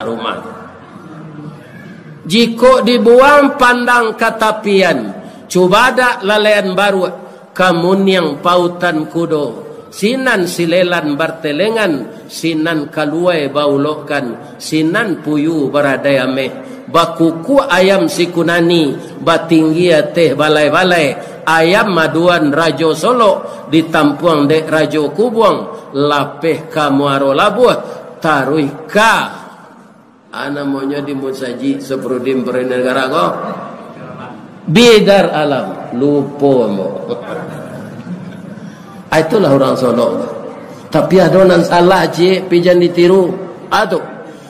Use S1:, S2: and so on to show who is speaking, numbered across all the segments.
S1: rumah. Jika dibuang pandang katapian, coba dak lalean baru, kamun yang pautan kudo, sinan silelan bartelengan, sinan kaluai baulokan, sinan puyu baradayame, bakuku ayam sikunani, batinggi teh balai-balai, ayam maduan rajo Solo, ditampuang dek rajo Kubuang, lapeh kamuaro labuh, taruh ka. Ana maunya di musaji seprudim negara ko. Bidar alam, lupa mo. Itulah orang Solo. Tapi adonan salah je, pijan ditiru. Aduh,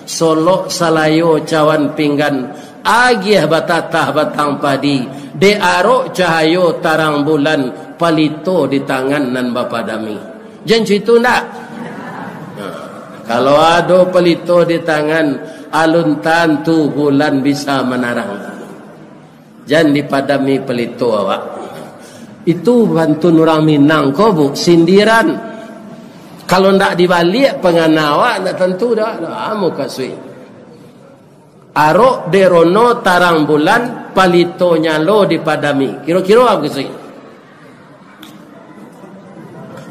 S1: Solo salayo cawan pinggan, agih batatah batang padi, de arok cahayo tarang bulan, palito di tangan nan bapadami. Jangan itu nak. Kalau ada pelito di tangan, alun tantu bulan bisa menarang. Jangan dipadami pelito awak. Itu bantu orang Minang kau bu, sindiran. Kalau ndak dibalik penganawa, ndak tentu dah. Amu kasih. Arok derono tarang bulan, palito nyalo dipadami. Kira-kira apa kasih?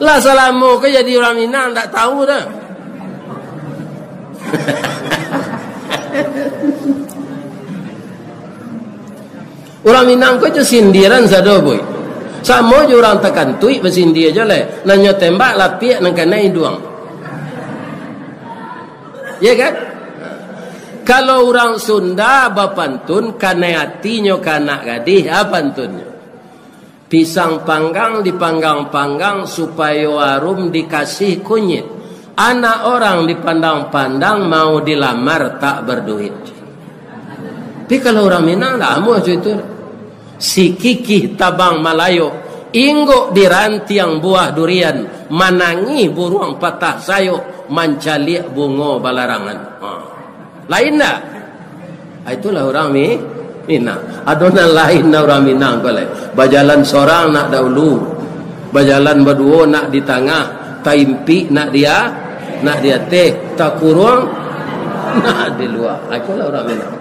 S1: Lah salamu ke jadi orang Minang ndak tahu dah. Orang Minang kau je sindiran sado boy. Sama je orang tekan tui bersindir je le. Nanya tembak lapiak nang kena iduang. Ya kan? Kalau orang Sunda bapantun kana hatinya kana gadih apa pantunnya? Pisang panggang dipanggang-panggang supaya warum dikasih kunyit. Anak orang dipandang-pandang mau dilamar tak berduit. Tapi kalau orang Minang lah amu itu. Si kikih tabang Malayo, inggo di rantiang buah durian, manangi burung patah sayo, mancalik bungo balarangan. Lain tak? Itulah orang Minang. Adonan lain na orang Minang boleh. Bajalan seorang nak dahulu, bajalan berdua nak di tengah, taimpi nak dia teh, tak kurung nak di luar. Itulah orang Minang.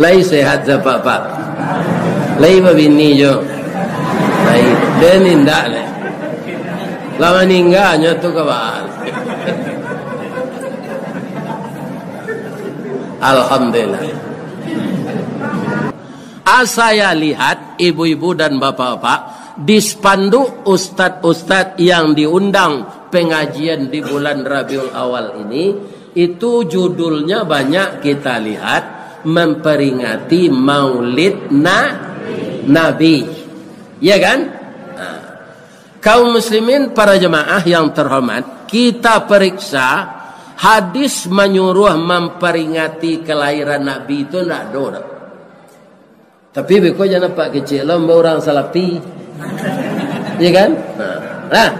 S1: Lai sehat apa-apa. Lai babini jo. Lai denin dak le. Lama ningganya tu kawan. Alhamdulillah. Saya lihat ibu-ibu dan bapak-bapak di spanduk ustad-ustad yang diundang pengajian di bulan Rabiul Awal ini, itu judulnya banyak kita lihat memperingati Maulid Nabi. Ya kan? Kaum muslimin para jemaah yang terhormat, kita periksa hadis menyuruh memperingati kelahiran Nabi itu tidak ada. Tapi beko jangan nampak kecil lomba orang salafi. Ya kan? Nah,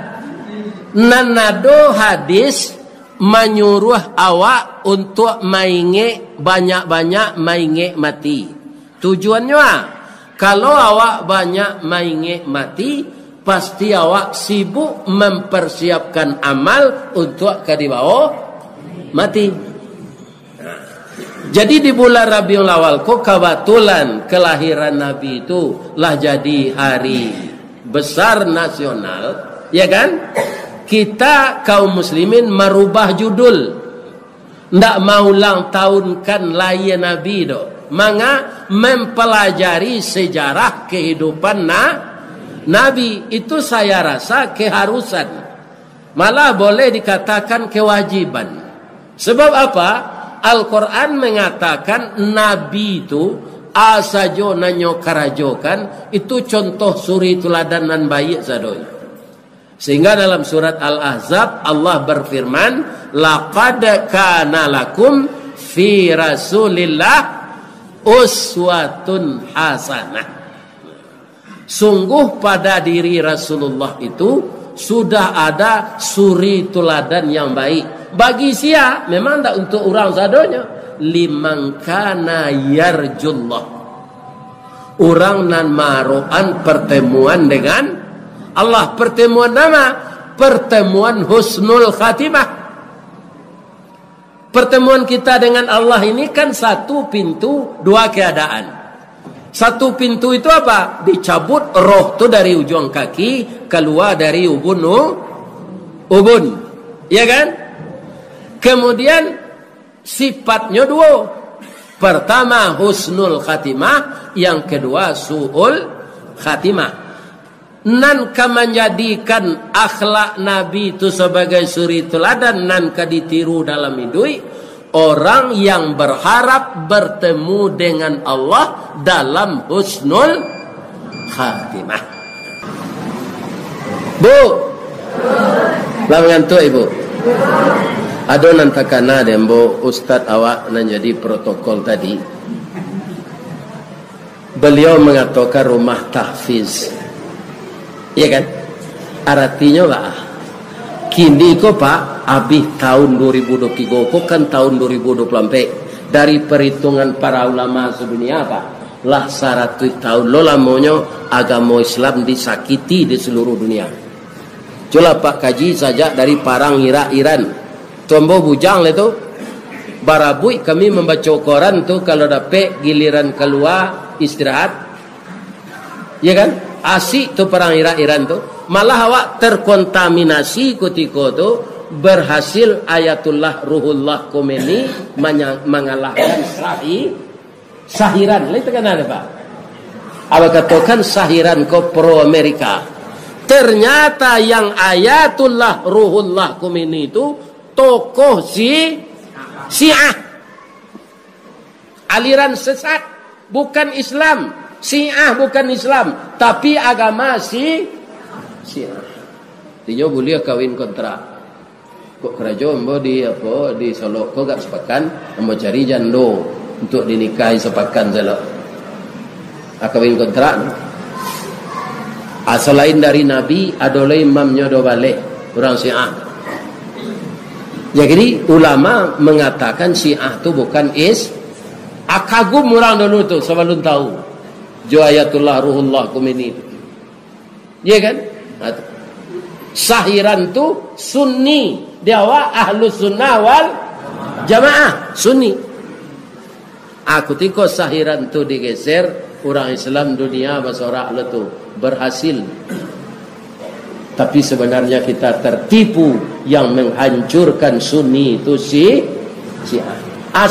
S1: nanado hadis menyuruh awak untuk mainge banyak-banyak mainge mati. Tujuannya kalau awak banyak mainge mati, pasti awak sibuk mempersiapkan amal untuk kadibawa mati. Jadi di bulan Rabiul Awal kok kebetulan kelahiran Nabi itu lah jadi hari besar nasional, ya kan? Kita kaum muslimin merubah judul, ndak mau ulang tahunkan lahir Nabi do, maka mempelajari sejarah kehidupan Nabi itu saya rasa keharusan, malah boleh dikatakan kewajiban. Sebab apa? Al-Quran mengatakan Nabi itu asajo nanyo karajokan, itu contoh suri tuladan dan baik sadoy. Sehingga dalam surat Al-Ahzab Allah berfirman, laqad kana lakum fi Rasulillah uswatun hasanah. Sungguh pada diri Rasulullah itu sudah ada suri tuladan yang baik. Bagi sia memang tak untuk orang sadonya, liman kana yarjullah, orang nan maroan pertemuan dengan Allah. Pertemuan nama pertemuan husnul khatimah. Pertemuan kita dengan Allah ini kan satu pintu, dua keadaan. Satu pintu itu apa? Dicabut roh itu dari ujung kaki, keluar dari ubun. Ya kan? Kemudian sifatnya dua. Pertama husnul khatimah, yang kedua su'ul khatimah. Nan ka menjadikan akhlak Nabi itu sebagai suri teladan, nan ka ditiru dalam hidup orang yang berharap bertemu dengan Allah dalam husnul khatimah. Bu, lama ngantuk ibu. Ada nantakana dembo Ustadz awak nan jadi protokol tadi. Beliau mengatakan rumah tahfiz. Iya kan? Artinya lah kini ko Pak habis tahun 2023 ko kan tahun 2024 dari perhitungan para ulama sedunia Pak lah 100 tahun lo lamanya agama Islam disakiti di seluruh dunia. Coba Pak kaji saja dari parang Iran tombo bujang itu barabui kami membaca koran tuh kalau dapat giliran keluar istirahat ya kan? Asik tu perang Iran tu, malah awak terkontaminasi ketika tu berhasil Ayatullah Ruhullah Khomeini mengalahkan sahiran. Lain tekan ada Pak. Awak katakan sahiran ko pro Amerika. Ternyata yang Ayatullah Ruhullah Khomeini itu tokoh Syiah, aliran sesat, bukan Islam. Syiah bukan Islam, tapi agama Syiah. Dia boleh kawin kontrak. Kok kerajaan mo di Solo kok gak sepakan, mau cari jando untuk dinikahi sepakan Solo. Kawin kontrak. Selain dari Nabi, adalah imamnya do balik orang Syiah. Jadi ulama mengatakan Syiah itu bukan kagum orang dulu tuh sebelum tahu. Jo Ayatullah Ruhullah Khomeini itu. Iya kan? Sahiran tu Sunni. Dia Ahlus Sunnah wal Jamaah Sunni. Ketika sahiran tu digeser, orang Islam dunia masyarakat itu berhasil. Tapi sebenarnya kita tertipu yang menghancurkan Sunni itu Syiah.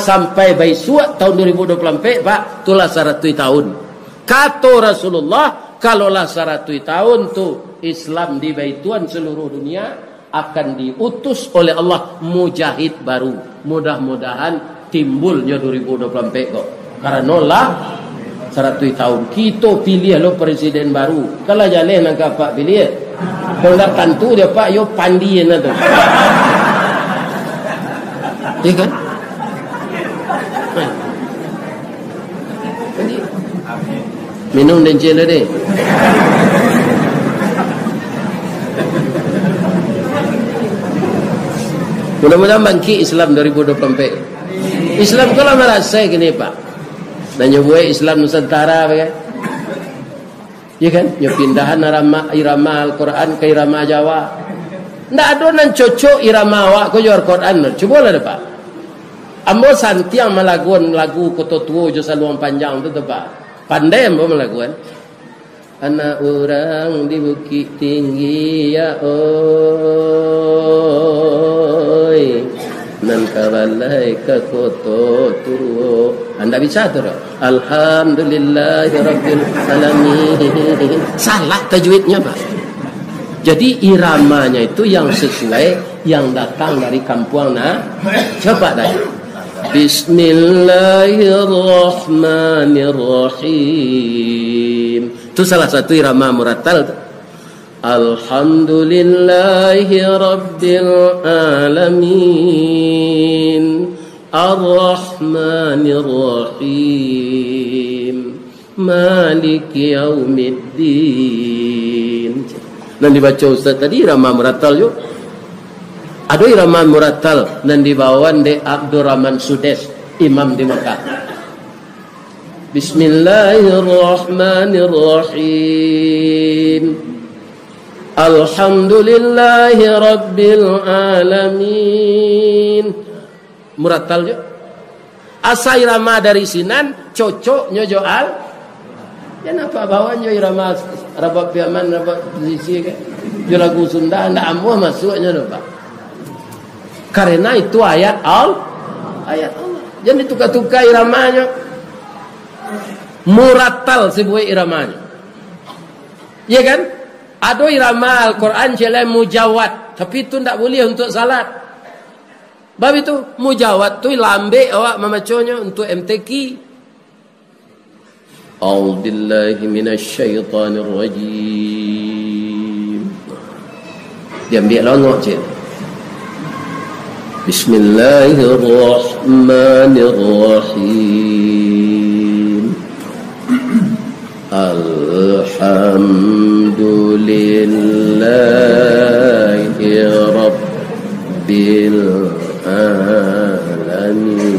S1: Sampai Baisuak tahun 2024 Pak, itulah 100 tahun. Kata Rasulullah, kalaulah 100 tahun tu Islam di Baituan seluruh dunia akan diutus oleh Allah mujahid baru. Mudah-mudahan timbulnya 2024 kok. Karena lah 100 tahun kita pilih lo presiden baru. Kalau jalan nak Pak pilih. Kalau nak tentu dia Pak yo pandian tu. Ya kan? Minum dan cila deh. Mudah-mudahan bangkit Islam 2024. Islam kalau merasa gini Pak. Dan nyobuai Islam Nusantara kan? Ya kan? Nyo pindahan irama Al-Quran ke irama Jawa. Nggak ada nan cocok irama awak ke Al-Quran. Coba lah Pak. Ambo santiang melaguan lagu koto tuo jo saluang panjang tu Pak. Pandai ambo melakukan. Anak orang di Bukit Tinggi ya oi nan kabalai ke koto turu. Anda bisa tu Alhamdulillahirabbil alamin. Salah tajwidnya Pak. Jadi iramanya itu yang sesuai yang datang dari kampung coba dah. Bismillahirrahmanirrahim. Itu salah satu irama murattal. Alhamdulillahi rabbil alamin. Ar-Rahmanir-Rahim. Maliki yaumiddin. Dan dibaca Ustaz tadi irama murattal yuk. Ada irama murattal dan dibawakan de Abdurrahman Sudes, imam di Mekah. Bismillahirrahmanirrahim. Alhamdulillahi Rabbil Alamin. Murattal je. Asa irama dari sinan cocok nyojoal. Ya napa bawanya irama rabab piaman rabab posisi ke. Jo lagu Sunda ndak ambo masuknya do Pak. Karena itu ayat Allah. Jangan ditukar-tukar iramanya. Murattal sebuah iramanya. Ya kan? Ada irama Al-Quran jalan mujawad, tapi itu tidak boleh untuk salat. Bab itu mujawad tu lambe awak memacanya untuk MTQ. A'udzubillahi minasyaitonir rajim. Dia ambil longok je. Bismillahirrahmanirrahim. Alhamdulillahi Rabbil Alamin.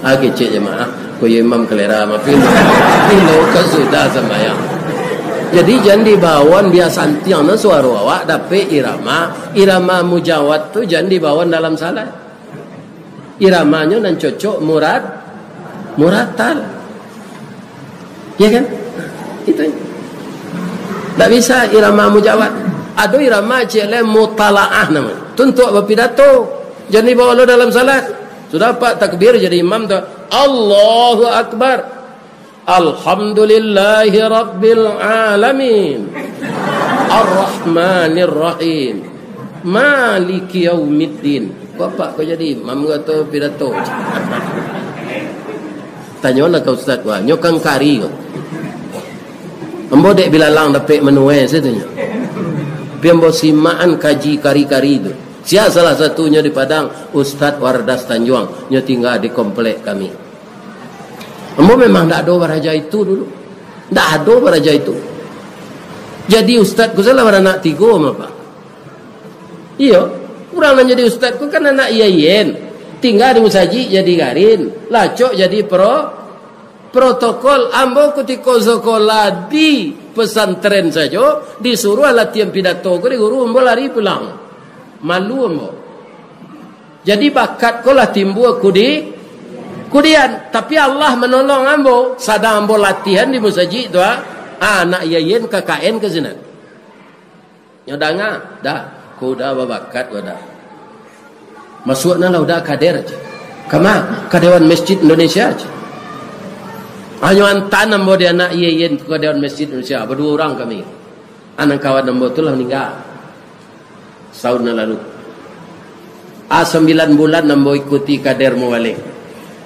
S1: Kecil jemaah, kau imam kelera maafin. Ini kan sudah sembahyang. Jadi jangan dibawan biasa antiang suara awak dapat irama mujawad tu jangan dibawan dalam salat. Iramanya nan cocok murattal. Ya kan? Itu. Tak bisa irama mujawad. Ada irama cile mutalaah namanya. Untuk berpidato. Jangan dibawa lo dalam salat. Sudah Pak takbir jadi imam tu. Allahu Akbar. Alhamdulillahi Rabbil Alamin. Ar-Rahmanir Rahim. Maliki Yaumiddin. Bapak kau jadi imam kata pidato. Tanya kau Ustaz wah, nyokang kari kau. Ambo dek bilalang dapat menuai setanya. Piambo simaan kaji kari-kari itu. Siapa salah satunya di Padang? Ustaz Wardas Tanjuang. Nya tinggal di komplek kami. Ambo memang tak ada baraja itu dulu. Tak ada baraja itu. Jadi Ustaz ku salah anak tiga apa? Iya. Kurang jadi Ustaz ku kan anak iyayen. Tinggal di musaji jadi garin. Lacok jadi protokol. Ambo ketika sekolah di pesantren saja disuruh latihan pidato ke guru ambo lari pulang. Malu ambo. Jadi bakat ko lah timbul kudian. Tapi Allah menolong ambo. Sadang ambo latihan di musaji tu anak iyayen KKN ke sana. Nyodanga dah. Ku dah bakat dah. Masuknya lah udah kader aja. Kama kadewan Masjid Indonesia aja. Hanya tanam bawa dia anak iyayen ke kadewan Masjid Indonesia. Berdua orang kami. Anak kawan nambo tu lah meninggal. Setahun lalu. 9 bulan nambo ikuti kader muwalik.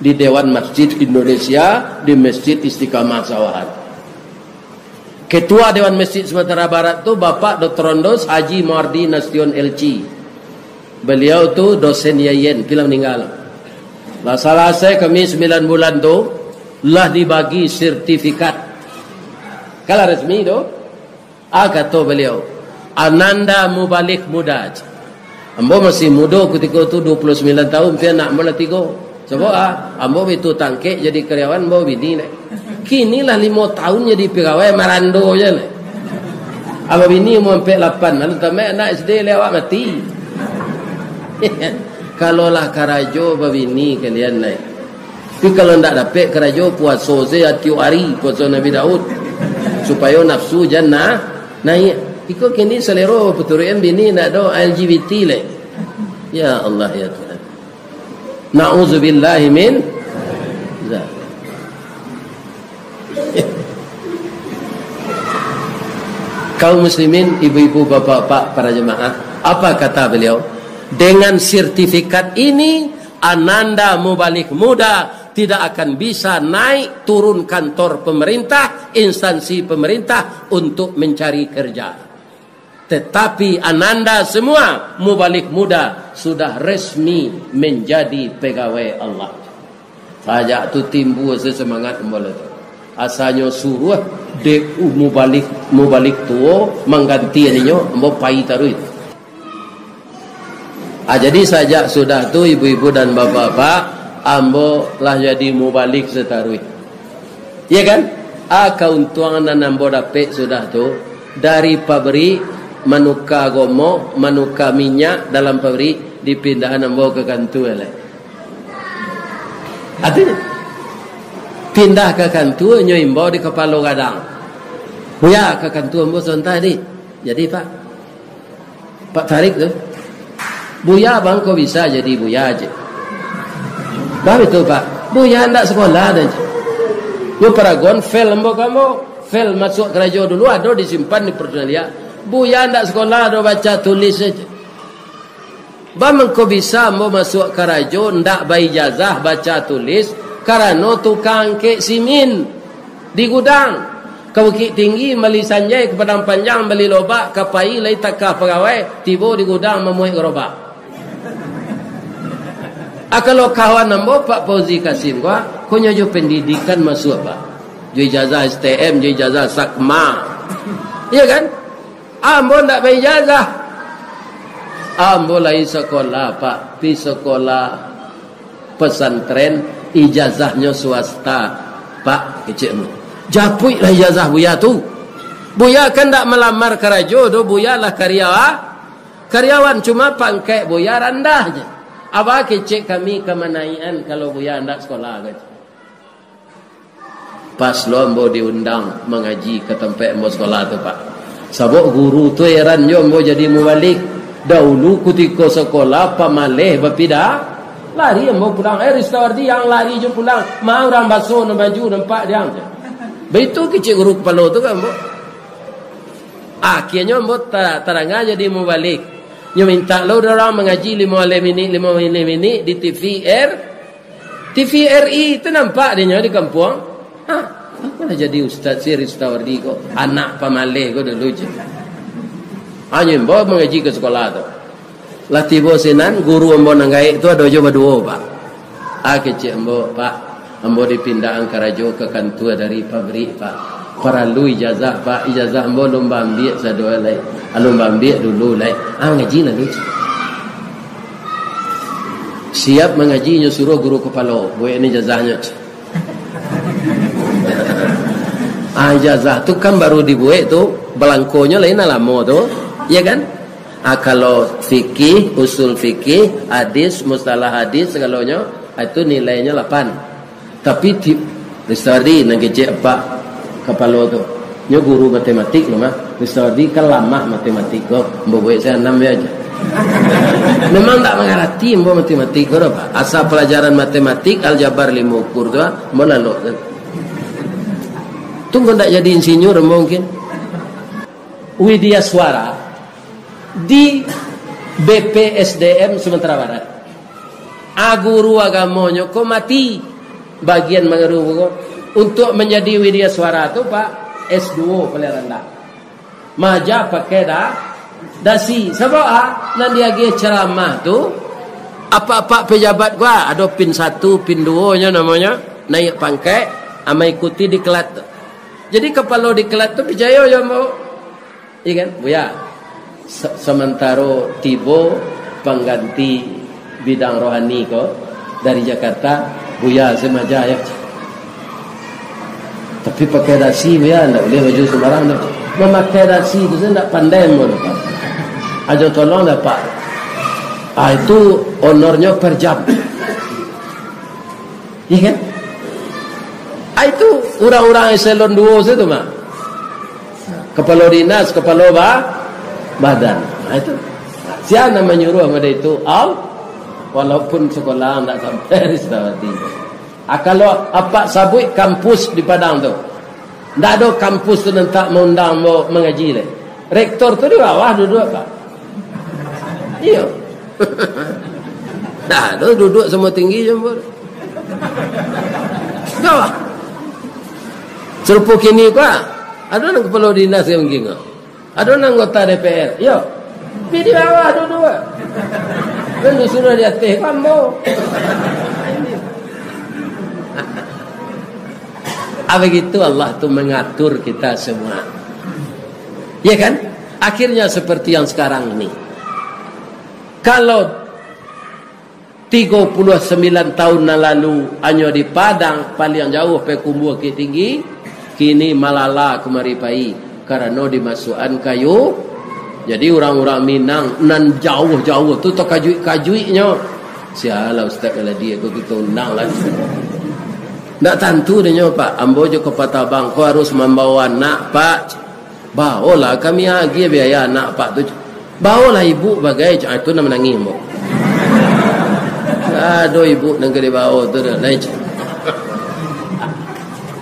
S1: Di Dewan Masjid Indonesia. Di Masjid Istiqamah Sawahan. Ketua Dewan Masjid Sumatera Barat tu Bapak Dr. Rondos Haji Muardi Nasution LC. Beliau tu dosen yayen bila meninggal. Lah salah saya kami 9 bulan tu lah dibagi sertifikat. Kalau resmi tu kata beliau Ananda Mubalik muda. Ambo masih muda ketika tu 29 tahun dia nak mula 3. Sebab ambo itu tangkek jadi karyawan ambo bini nak. Kini lah 5 tahun jadi pegawai marando je lah. Ambo bini umur 48 lalu tamat anak SD lewat mati. Kalau lah karajo babini kalian naik. Tapi kalau tidak dapat karajo puasa setiap hari puasa Nabi Daud supaya nafsu jannah naik. Iko kini selero peturian bini nak do LGBT le. Ya Allah ya Tuhan. Nauzubillahi min zalik. Kaum muslimin, ibu-ibu, bapak-bapak, para jemaah, apa kata beliau? Dengan sertifikat ini Ananda Mubalik muda tidak akan bisa naik turun kantor pemerintah, instansi pemerintah untuk mencari kerja. Tetapi Ananda semua Mubalik muda sudah resmi menjadi pegawai Allah. Saja tu timbul sesemangat kembali tu. Asalnya suruh dek mubalik tua mengganti aninya ambo pai taruh. Jadi sajak sudah tu ibu-ibu dan bapak-bapak ambo lah jadi mubalik setaruh. Ya kan? Keuntungan ambo dapat sudah tu dari pabrik manuka gomo, manuka minyak dalam pabrik dipindahan ambo ke kantu elek. Artinya pindah ke kantu nyoimbo di kepala gadang. Buya ke kantu ambo sontai ni. Jadi Pak Tarik tu. Buya bang kau bisa jadi buya aja. Bah betul Pak. Buya hendak sekolah dah. Yo paragon fail ambo kamu. Fail masuk kerajaan dulu ada disimpan di Pertunalia. Buya ndak sekolah ada baca tulis saja. Bang kau bisa mau masuk kerajaan ndak bayi ijazah baca tulis karena tukang kek simin di gudang. Kau Bukit Tinggi beli sanjai ke Padang Panjang beli lobak kapai lai takah pegawai tiba di gudang memuai gerobak. Kalau kawan ambo Pak Fauzi Kasim kau nyojo pendidikan masuk Pak. Jo ijazah STM, jo ijazah Sakma. Iya kan? Ambo ndak berijazah. Ambo lai sekolah Pak, pi sekolah pesantren ijazahnya swasta. Pak, kecil. Japui lah ijazah buya tu. Buya kan ndak melamar karajo do, buya lah karyawan cuma pangkai buya rendah je. Apa kecil kami kemenaian kalau buya ndak sekolah kan. Pas lo ambo diundang mengaji ke tempat ambo sekolah tu Pak. Sabok guru tu heran yo ambo jadi mubalik. Dahulu ketika sekolah pamaleh berpindah lari ambo pulang. Ristawardi yang lari je pulang. Mau orang basuh nak baju nampak dia. Begitu kecil guru kepala tu kan ambo. Akhirnya ambo terang jadi mubalik. Nyo minta lo orang mengaji 5 minit di TVRI tu nampak dia di kampung. Mana jadi ustaz si Ristawardi kok anak pamaleh kok dulu je. Hanya bawa mengaji ke sekolah tu. Latih bosenan guru ambo nanggai tu ada coba dua Pak. Kecil ambo Pak, ambo dipindah angkarajo ke kantua dari pabrik Pak. Perlu ijazah Pak, ijazah ambo lomba ambil sadua lai. Lomba ambil dulu lai. Ngaji lah lucu. Siap mengaji suruh guru kepala. Buat ini ijazahnya. Ijazah tu kan baru dibuat tu belangkonya lain lama tu, ya kan? Kalau fikih, usul fikih, hadis, mustalah hadis segalanya itu nilainya 8. Tapi Ristawardi nak kecek apa kepala tu. Nyo guru matematik loh mah. Ristawardi kan lama matematik kok. Buat saya 6 aja. Memang tak mengerti matematik kok apa. Asal pelajaran matematik aljabar 5 ukur tu, melalui tunggu tak jadi insinyur mungkin. Widya Suara di BPSDM Sumatera Barat. Guru agamanya kok mati bagian mengeru untuk menjadi Widya Suara tu Pak S2 paling rendah. Maja pakai dasi. Sebab nan dia ge ceramah tu apa-apa pejabat gua ada pin 1, pin 2 nya namanya naik pangkat ama ikuti di kelas tu. Jadi kepala di kelas tu percaya ya mau. Iya kan? Buya. Sementara tiba pengganti bidang rohani ko dari Jakarta, Buya semaja ya. Tapi pakai dasi Buya enggak boleh baju sembarang dah. Memakai dasi tu saya enggak pandai mon. Aja tolong dah Pak. Itu honornya per jam. Iya kan? Itu orang-orang eselon 2 situ mah. Kepala dinas, kepala badan. Itu. Siapa menyuruh pada itu? Walaupun sekolah tidak sampai Ristawardi. Kalau apa sabut kampus di Padang tu. Tidak ada kampus tu nanti mengundang mau mengaji le. Rektor tu di bawah duduk Pak. Iya. Dah, duduk semua tinggi jemput. Bawah. Serupa kini kau, ada orang kepala dinas yang begini, ada orang anggota DPR, yo, di bawah dua-dua, kan disuruh di atas, kamu, begitu Allah tu mengatur kita semua, ya kan? Akhirnya seperti yang sekarang ini, kalau 39 tahun lalu hanya di Padang paling jauh pe kumbu Bukit Tinggi. Kini Malala kemari pai. karena dimasukkan kayu. Jadi orang-orang Minang nan jauh-jauh tu tak kajui-kajuinya. Sialah ustaz kalau dia kita undang lah. Tak tentu dia pak. Ambo je ke Patabang kau harus membawa anak pak. Bawalah kami lagi biaya anak pak tu. Bawalah ibu bagai itu nama nangis mo. Aduh ibu negeri bawa tu dah lain.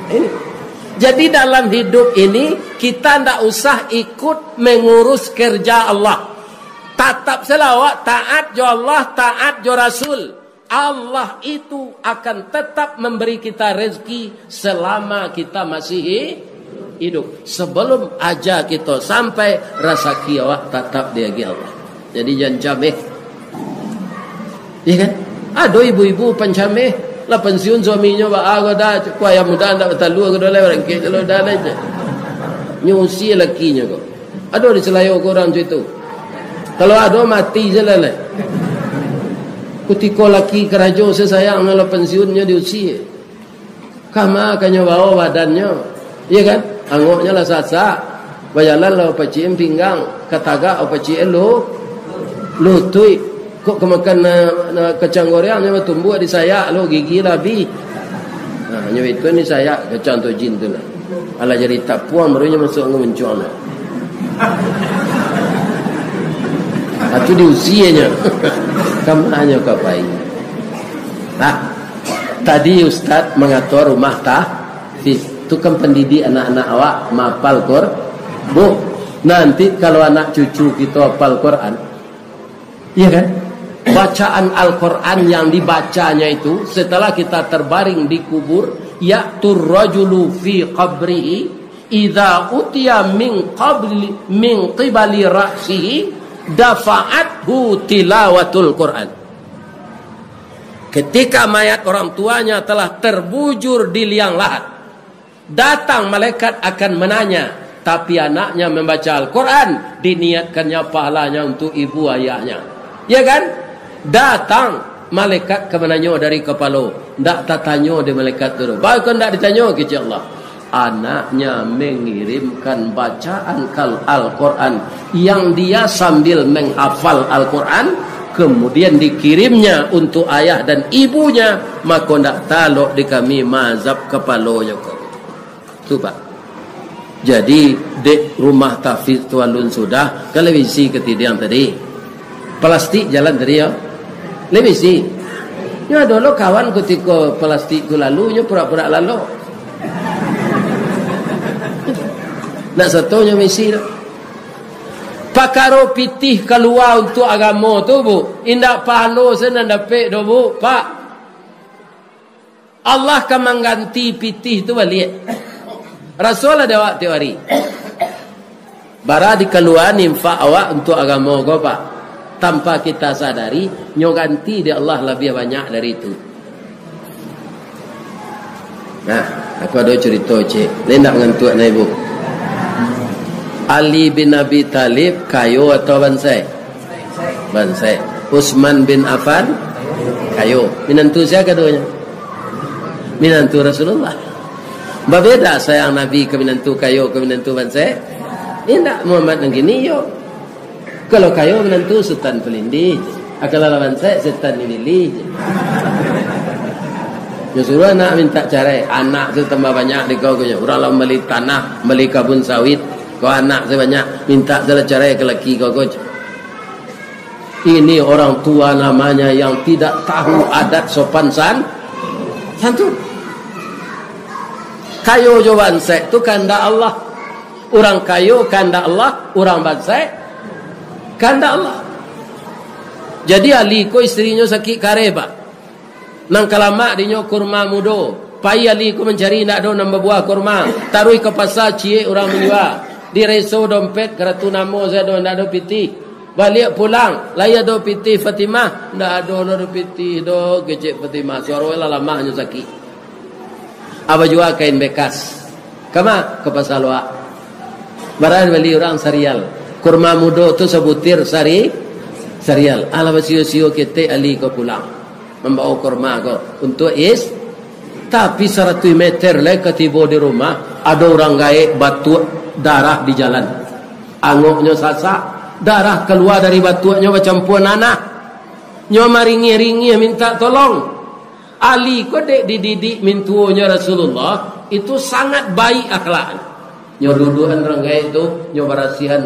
S1: Ini. Jadi dalam hidup ini kita tidak usah ikut mengurus kerja Allah. Tatap selawat, taat jo Allah, taat jo Rasul. Allah itu akan tetap memberi kita rezeki selama kita masih hidup. Sebelum aja kita sampai rasa kiawak tetap dia Allah. Jadi jangan cameh. Ya kan? Aduh ibu-ibu pencameh. Lah pensiun suaminya aku dah kuaya muda ndak betalu aku dah lewat ke kalau dah aja. Nyusi lakinya kok. Aduh di selayo orang itu. Kalau ada mati je lah. Kutiko laki kerajo sesayang lah pensiunnya diusi. Kama kanyo bawa badannya. Iya kan? Angoknya lah sasa. Bayalan lah paciem pinggang, kataga paciem lo lutui. Kok kemakan kacang goreng ni tumbuh di saya lo gigi labi. Nah, nyo itu ni saya kacang tu jin tu lah. Ala jadi tak puan barunya masuk ngemencong. Itu di usianya. Kamu hanya kapai. Nah, tadi Ustaz mengatur rumah tahfiz. Itu kan pendidik anak-anak awak mapal Quran. Bu, nanti kalau anak cucu kita hafal Quran. Iya kan? Bacaan Al-Quran yang dibacanya itu setelah kita terbaring di kubur, ya'tur rajulu fi qabrihi idza utiya min qibali ra'sihi dafa'athu tilawatul Quran. Ketika mayat orang tuanya telah terbujur di liang lahat, datang malaikat akan menanya, tapi anaknya membaca Al-Quran, diniatkannya pahalanya untuk ibu ayahnya. Ya kan? Datang malaikat kemananya dari kepala. Tak tertanya di malaikat itu. Bahkan tak ditanya ke Allah. Anaknya mengirimkan bacaan Al-Quran yang dia sambil menghafal Al-Quran, kemudian dikirimnya untuk ayah dan ibunya, maka tak taluk di kami mazhab kepalanya. Itu Pak. Jadi dek rumah tahfiz tualun sudah televisi ketidian tadi. Plastik jalan tadi ya. Lebih sih. Ya dulu kawan ketika plastik tu lalu, nya pura-pura lalu. Nak satunya misi. Pakaro pitih keluar untuk agama tu bu. Indak pahalo sana dapat do bu, Pak. Allah akan mengganti pitih tu balik. Rasul ada awak teori. Bara dikeluar infak awak untuk agama kau Pak. Tanpa kita sadari, nyo ganti dia Allah lebih banyak dari itu. Nah, aku ada cerita cik. Lain nak mengantuk nak ibu. Ali bin Abi Talib kayu atau bansai? Bansai. Utsman bin Affan kayu. Minantu siapa keduanya? Minantu Rasulullah. Berbeza sayang Nabi ke minantu kayu ke minantu bansai? Ini Muhammad yang gini yo. Kalau kayu menentu setan pelindih, akal lawan saya setan nililih. Ya suruh anak minta cerai, anak saya tambah banyak di kau punya. Orang lah beli tanah, beli kebun sawit, kau anak saya banyak, minta saya cerai ke laki kau. Ini orang tua namanya yang tidak tahu adat sopan santun. Kayu jawaban saya itu kehendak Allah. Orang kayu kehendak Allah, orang bansai kehendak Allah. Jadi Ali ko istrinya sakit kareba. Nang kalama dinyo kurma mudo. Pai Ali ko mencari nak do nambah buah kurma. Tarui ke pasar cie orang menjual. Di reso dompet keratu namo saya do nak do piti. Balik pulang, laya do piti Fatimah, ndak do piti do kecik Fatimah. Suara lamahnya sakit. Apa jual kain bekas. Kama ke pasar luar. Barang beli orang serial. Kurma mudo tu sebutir serial. Ala basio-sio kita Ali ko pulang. Membawa kurma ko untuk tapi 100 meter lah ketiba di rumah ada orang gaib batu darah di jalan. Angoknya sasak, darah keluar dari batuaknya macam puan nanah. Nyo maringi-ringi minta tolong. Ali ko dek dididik mintuonya Rasulullah itu sangat baik akhlak. Nyo dudukan renggai itu, nyo berasihan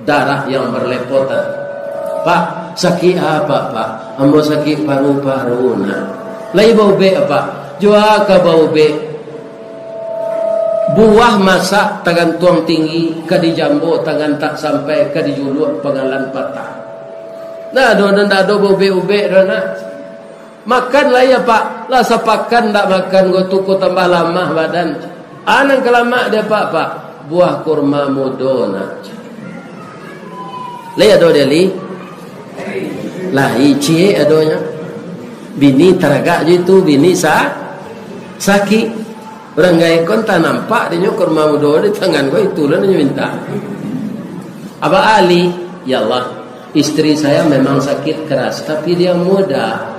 S1: darah yang berlepotan. Pak, sakit apa Pak? Ambo sakit paru-paru. Lai bau be apa? Jua ka bau be. Buah masak tangan tuang tinggi, ka di jambo tangan tak sampai, ka di juluk pengalan patah. Nah, do bau be ube dona. Makan lah ya Pak. Lah sapakan tak makan go tuku tambah lama badan. Anang kelama dia Pak. Buah kurma mudona. Lai ado dia li. Lah ici adonya. Bini teragak je tu, bini sakit. Orang gaya kon tak nampak dia kurma mudona di tangan go itu lah dia minta. Aba Ali, ya Allah, istri saya memang sakit keras tapi dia muda.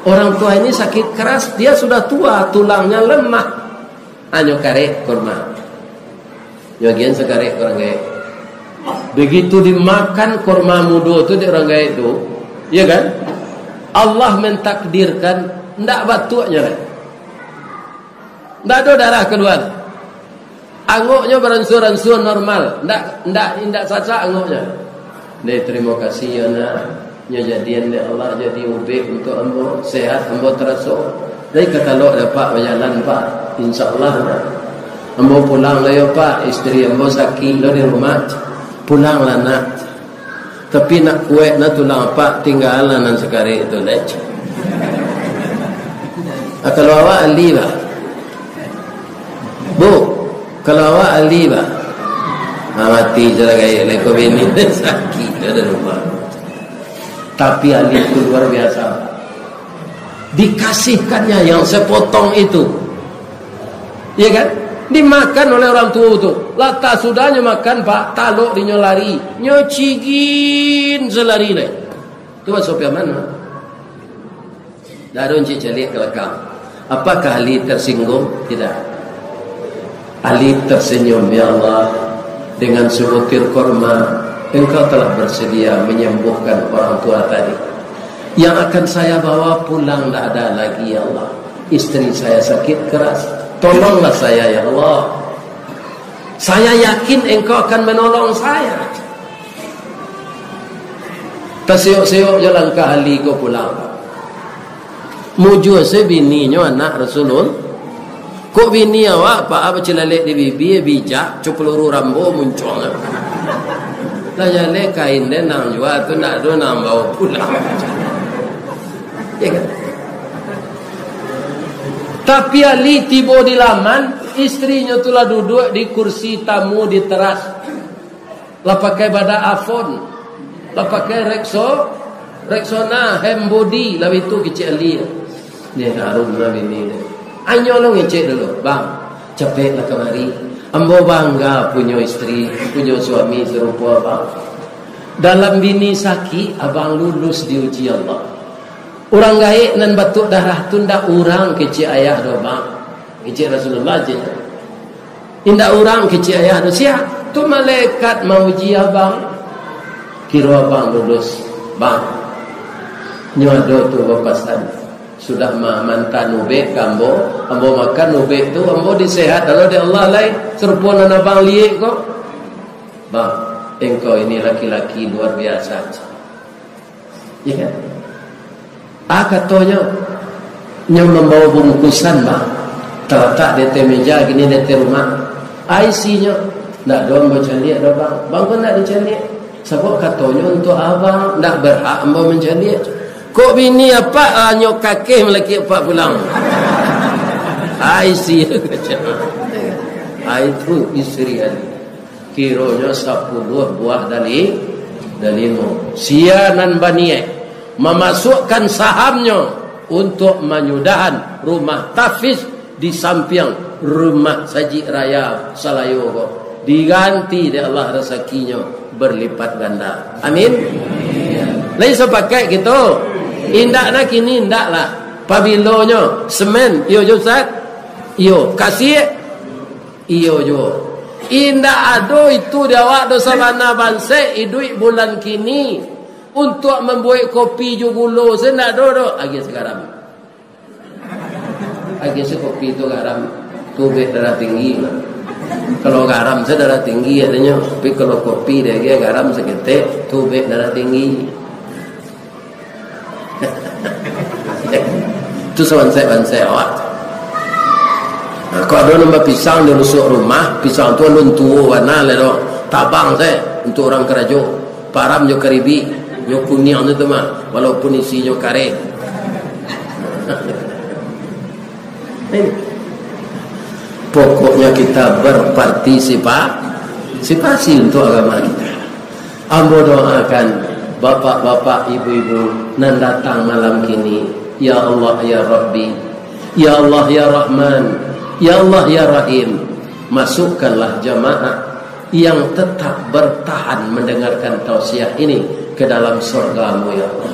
S1: Orang tua ini sakit keras, dia sudah tua, tulangnya lemah. Anyo karek kurma. Nyogian sekarek orang gaya. Begitu dimakan kurma mudo itu di orang gaya itu, ya kan? Allah mentakdirkan ndak batuknya lah. Ndak ada darah keluar. Angoknya beransur-ansur normal, ndak sasak angoknya. Dia terima kasih ya nak. Jadian dia Allah jadi ubik untuk ambo sehat, ambo terasa. Dari kata lo dapat berjalan Pak, insyaAllah nak. Ambo pulang lah ya Pak, istri ambo sakit lo di rumah, pulang lah nak. Tapi nak kuat nak tulang Pak, tinggal lah nan sekali itu lec. Kalau awak ahli bah, Bu, kalau awak ahli bah, mati je lah gaya leko bini sakit ada rumah. Tapi Ali itu luar biasa. Dikasihkannya yang sepotong itu, ya kan? Dimakan oleh orang tua itu. Lata sudahnya makan Pak, taluk di nyolari, nyocigin selari le. Itu masuk ke mana? Darun cicalik kelakang. Apakah Ali tersinggung? Tidak. Ali tersenyum, ya Allah, dengan sebutir korma. Engkau telah bersedia menyembuhkan orang tua tadi. Yang akan saya bawa pulang tidak ada lagi ya Allah. Istri saya sakit keras. Tolonglah saya ya Allah. Saya yakin engkau akan menolong saya. Tersiok-siok jalan ke ahli kau pulang. Muju sebininya anak Rasulullah. Kok bini awak Pak apa celalek di bibi bijak cepeluru rambo muncul. Tanya le kain dia nang jual tu nak do nang bawa pulang. Ya kan? Tapi Ali tiba di laman, istrinya tulah duduk di kursi tamu di teras. Lah pakai bada afon. Lah pakai Rexona hem body lah itu kecil Ali. Dia harum lah bini dia. Anyo lo ngecek dulu, bang. Cepatlah kemari. Ambo bangga punya istri, punya suami serupa abang. Dalam bini sakit, abang lulus diuji Allah. Orang gaik nan batuk darah tu ndak orang kecil ayah do bang. Kecil Rasulullah je. Indak orang kecil ayah do sia. Tu malaikat mau uji abang. Kira abang lulus, bang. Nyodo tu bapasan. Sudah mantan ubek kambo, ambo makan ubek tu, ambo disehat. Kalau di Allah lain serupa nan abang liek kok. Bang, engkau ini laki-laki luar biasa. Ya kan? Katanya nyo membawa bungkusan bang. Terletak di meja gini di rumah. IC-nya ndak dong baca lihat dah bang. Bang pun nak dicari. Sebab katanya untuk abang ndak berhak ambo mencari. Kok bini apa nyok kakek melaki apa pulang. IC itu istri Ali. Kiranya 10 buah dari mo. Sianan baniye memasukkan sahamnya untuk menyudahan rumah Tafiz di samping rumah Saji Raya Salayo. Diganti di Allah rezekinya berlipat ganda. Amin. Lain sepakai gitu. Indak nak kini indak lah. Pabilonyo semen iyo jo Ustaz. Iyo kasih iyo jo. Indah ado itu dawak dosa mana banse idui bulan kini untuk membuat kopi jugulo sendak dodo agi sekarang. Agi kopi itu garam tubik darah tinggi. Kalau garam saya darah tinggi adanya, tapi kalau kopi dia garam seketek tubik darah tinggi. Itu sansai awak. Nah, kalau ada nombor pisang di rusuk rumah, pisang tu alun tua warna ledo, tabang saya untuk orang kerajo, param nyo karibi, nyo kuning tu mah, walaupun isi nyo kare. Pokoknya kita berpartisipasi untuk agama kita. Ambo doakan bapak-bapak, ibu-ibu nan datang malam kini, ya Allah ya Rabbi, ya Allah ya Rahman, ya Allah ya Rahim, masukkanlah jamaah yang tetap bertahan mendengarkan tausiah ini ke dalam surga-Mu ya Allah.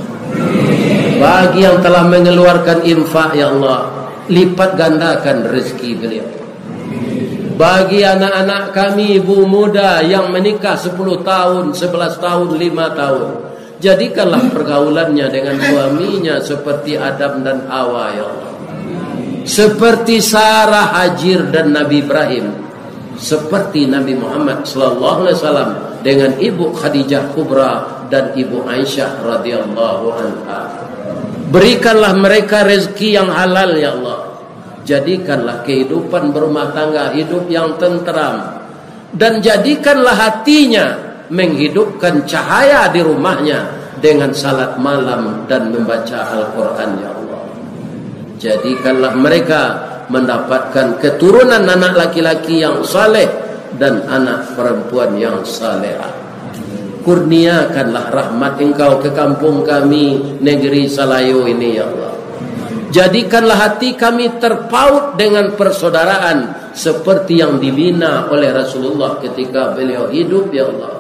S1: Bagi yang telah mengeluarkan infak ya Allah, lipat gandakan rezeki beliau. Bagi anak-anak kami ibu muda yang menikah 10 tahun, 11 tahun, 5 tahun, jadikanlah pergaulannya dengan suaminya seperti Adam dan Hawa ya Allah. Seperti Sarah, Hajir dan Nabi Ibrahim, seperti Nabi Muhammad sallallahu alaihi wasallam dengan ibu Khadijah Kubra dan ibu Aisyah radhiyallahu anha. Berikanlah mereka rezeki yang halal ya Allah. Jadikanlah kehidupan berumah tangga hidup yang tenteram, dan jadikanlah hatinya menghidupkan cahaya di rumahnya dengan salat malam dan membaca Al-Quran ya Allah. Jadikanlah mereka mendapatkan keturunan anak laki-laki yang saleh dan anak perempuan yang salehah. Kurniakanlah rahmat Engkau ke kampung kami, negeri Salayo ini ya Allah. Jadikanlah hati kami terpaut dengan persaudaraan seperti yang dibina oleh Rasulullah ketika beliau hidup ya Allah.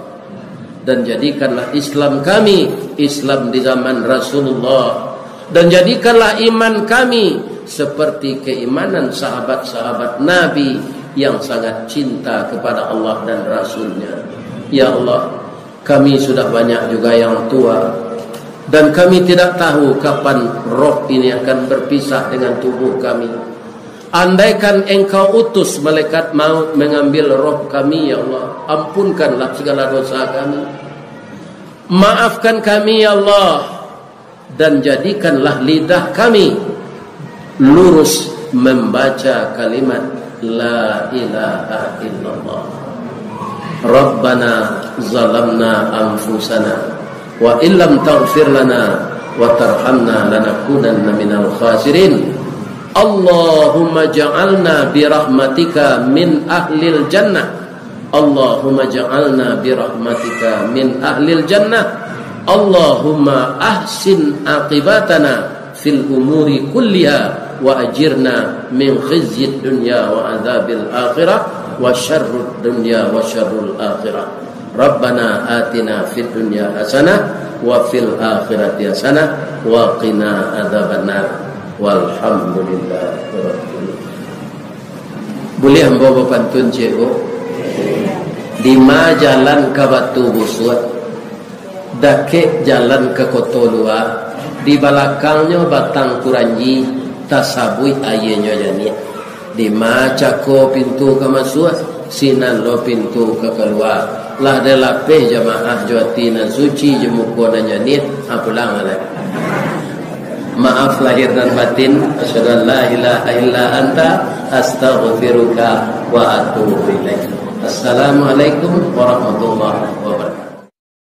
S1: Dan jadikanlah Islam kami Islam di zaman Rasulullah. Dan jadikanlah iman kami seperti keimanan sahabat-sahabat Nabi yang sangat cinta kepada Allah dan Rasulnya. Ya Allah, kami sudah banyak juga yang tua, dan kami tidak tahu kapan roh ini akan berpisah dengan tubuh kami. Andaikan Engkau utus malaikat maut mengambil roh kami ya Allah, ampunkanlah segala dosa kami, maafkan kami ya Allah, dan jadikanlah lidah kami lurus membaca kalimat la ilaha illallah. Rabbana zalamna anfusana wa illam taghfir lana wa tarhamna lanakunanna minal khasirin. Allahumma ja'alna birahmatika min ahlil jannah. Allahumma ja'alna birahmatika min ahlil jannah. Allahumma ahsin aqibatana fil umuri kulliha wa ajirna min khizyid dunya wa adzabil akhirah wa syarrud dunya wa syarrul akhirah. Rabbana atina fid dunya hasanah wa fil akhirati hasanah wa qina adzabannar. Walhamdulillah. Boleh hamba pantun cikgu di ma jalan ke Batu Busut, dakek jalan ke Kotolua, di belakangnya Batang Kuranji, tasabui ayahnya jani. Di ma cako pintu ke masuk, sinan lo pintu ke keluar. Lah de lapeh jamaah Jawatina suci jemukona jani, apulang ala. Maaf lahir dan batin. Asyhadu an la ilaha illa anta astaghfiruka wa atubu ilaik. Assalamualaikum warahmatullahi wabarakatuh.